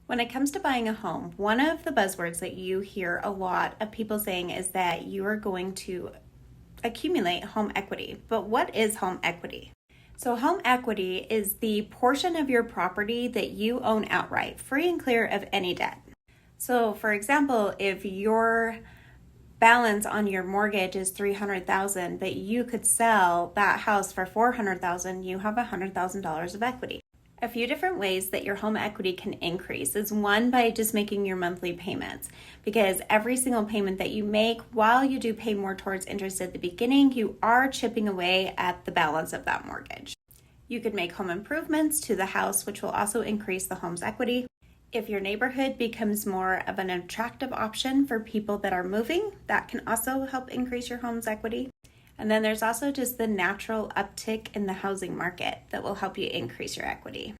When it comes to buying a home, one of the buzzwords that you hear a lot of people saying is that you are going to accumulate home equity. But what is home equity? So home equity is the portion of your property that you own outright, free and clear of any debt. So for example, if your balance on your mortgage is $300,000, but you could sell that house for $400,000, you have $100,000 of equity. A few different ways that your home equity can increase is one, by just making your monthly payments, because every single payment that you make, while you do pay more towards interest at the beginning, you are chipping away at the balance of that mortgage. You could make home improvements to the house, which will also increase the home's equity. If your neighborhood becomes more of an attractive option for people that are moving, that can also help increase your home's equity. And then there's also just the natural uptick in the housing market that will help you increase your equity.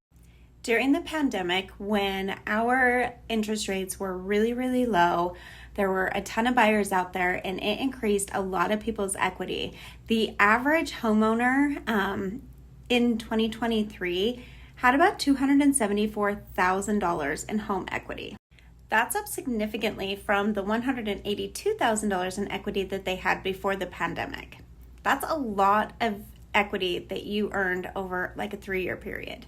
During the pandemic, when our interest rates were really, really low, there were a ton of buyers out there and it increased a lot of people's equity. The average homeowner in 2023 had about $274,000 in home equity. That's up significantly from the $182,000 in equity that they had before the pandemic. That's a lot of equity that you earned over like a 3-year period.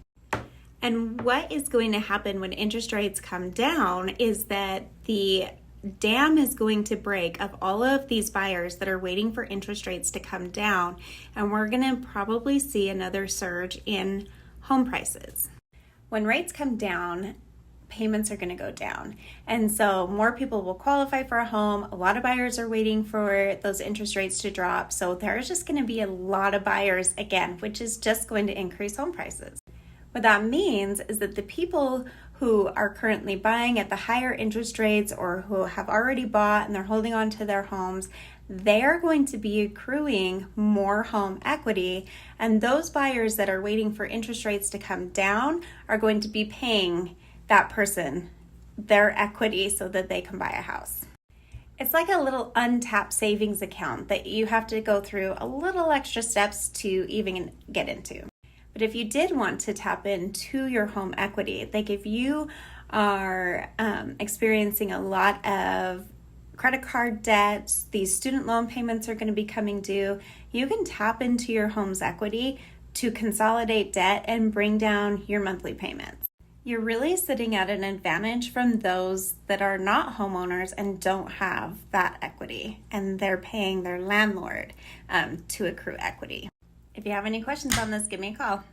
And what is going to happen when interest rates come down is that the dam is going to break of all of these buyers that are waiting for interest rates to come down, and we're going to probably see another surge in home prices. When rates come down, payments are going to go down. And so more people will qualify for a home. A lot of buyers are waiting for those interest rates to drop. So there's just going to be a lot of buyers again, which is just going to increase home prices. What that means is that the people who are currently buying at the higher interest rates, or who have already bought and they're holding on to their homes, they're going to be accruing more home equity. And those buyers that are waiting for interest rates to come down are going to be paying that person their equity so that they can buy a house. It's like a little untapped savings account that you have to go through a little extra steps to even get into. But if you did want to tap into your home equity, like if you are experiencing a lot of credit card debts, these student loan payments are going to be coming due, you can tap into your home's equity to consolidate debt and bring down your monthly payments. You're really sitting at an advantage from those that are not homeowners and don't have that equity, and they're paying their landlord to accrue equity. If you have any questions on this, give me a call.